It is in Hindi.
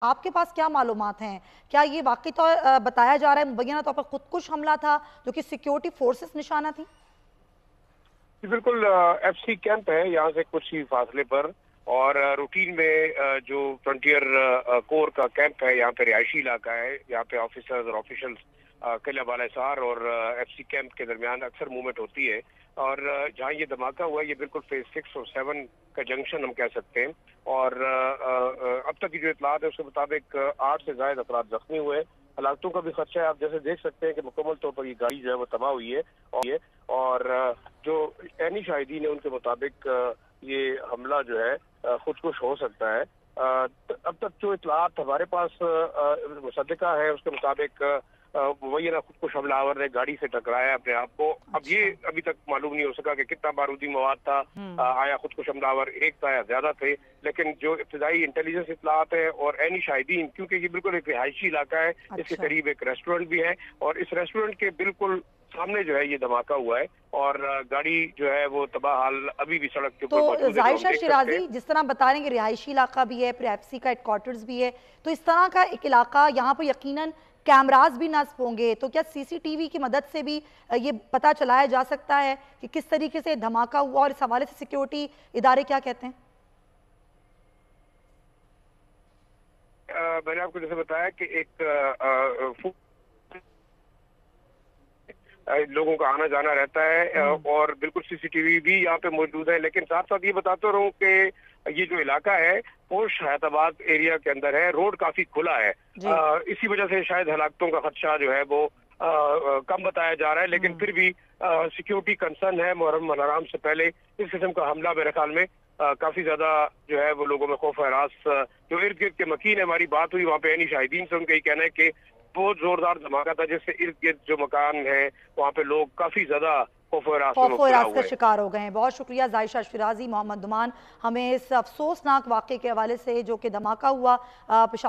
आपके पास क्या मालूमात हैं? क्या ये वाक़ई बताया जा रहा है मुबैना तौर पर खुदकुश हमला था जो कि सिक्योरिटी फोर्सेस निशाना थी? जी बिल्कुल, एफसी कैंप है यहाँ से कुछ ही फासले पर। और रूटीन में जो फ्रंटियर कोर का कैंप है, यहाँ पे रिहायशी इलाका है। यहाँ पे ऑफिसर्स और ऑफिशियल्स किला बालासार और एफसी कैंप के दरमियान अक्सर मूवमेंट होती है। और जहाँ ये धमाका हुआ है, ये बिल्कुल फेज 6 और 7 का जंक्शन हम कह सकते हैं। और अब तक की जो इतलात है उसके मुताबिक 8 से ज्यादा अफराद जख्मी हुए। हलाकतों का भी खदशा है। आप जैसे देख सकते हैं कि मुकम्मल तौर पर ये गाड़ी जो है वो तबाह हुई है। और जो ऐनी शाहिदीन है उनके मुताबिक ये हमला जो है खुदकुश हो सकता है। अब तक जो इतलात हमारे पास मुसद्दिका है उसके मुताबिक वही ना खुदकुश हमलावर ने गाड़ी से टकराया अपने आप को। अब ये अच्छा। अभी तक मालूम नहीं हो सका कि कितना बारूदी मवाद था, आया खुदकुश हमलावर एक था या ज्यादा थे। लेकिन जो इब्तदाई इंटेलिजेंस इतलात है और ऐनी शाहिदीन, क्योंकि ये बिल्कुल एक रिहायशी इलाका है, इसके अच्छा। करीब एक रेस्टोरेंट भी है और इस रेस्टोरेंट के बिल्कुल सामने जो है ये धमाका हुआ है। और गाड़ी जो है वो तबाह हाल अभी भी सड़क के ऊपर तो मौजूद है, जो हम ज़ाहिशा देख सकते हैं। शिराज़ी, जिस तरह आप बता रहे हैं कि रिहायशी इलाका भी है, फिर एफसी का हेडक्वार्टर्स भी है, तो इस तरह का एक इलाका यहाँ पर यकीनन कैमरास भी नस्ब होंगे, तो क्या सीसीटीवी की मदद से भी ये पता चलाया जा सकता है कि किस तरीके से धमाका हुआ और इस हवाले से सिक्योरिटी इदारे क्या कहते हैं? मैंने आपको जैसे बताया कि एक लोगों का आना जाना रहता है और बिल्कुल सीसीटीवी भी यहाँ पे मौजूद है। लेकिन साथ साथ ये बताता रहूं कि ये जो इलाका है पोश हैदराबाद एरिया के अंदर है, रोड काफी खुला है। जी। इसी वजह से शायद हलाकतों का खदशा जो है वो कम बताया जा रहा है। लेकिन फिर भी सिक्योरिटी कंसर्न है। मुहर्रम हराम से पहले इस किस्म का हमला मेरे ख्याल में काफी ज्यादा जो है वो लोगों में खौफ हरास जो इर्द गिर्द के मकीन है। हमारी बात हुई वहाँ पे ऐनी शाहिदीन से, उनका ही कहना है कि बहुत जोरदार धमाका था जिससे इर्द गिर्द जो मकान है वहाँ पे लोग काफी ज्यादा खौफ हरास में मुब्तला खौफ का हुए हैं। शिकार हो गए हैं। बहुत शुक्रिया ज़ाहिशा शिराज़ी, मोहम्मद दुमान, हमें इस अफसोसनाक वाक़े के हवाले से जो कि धमाका हुआ पेशावर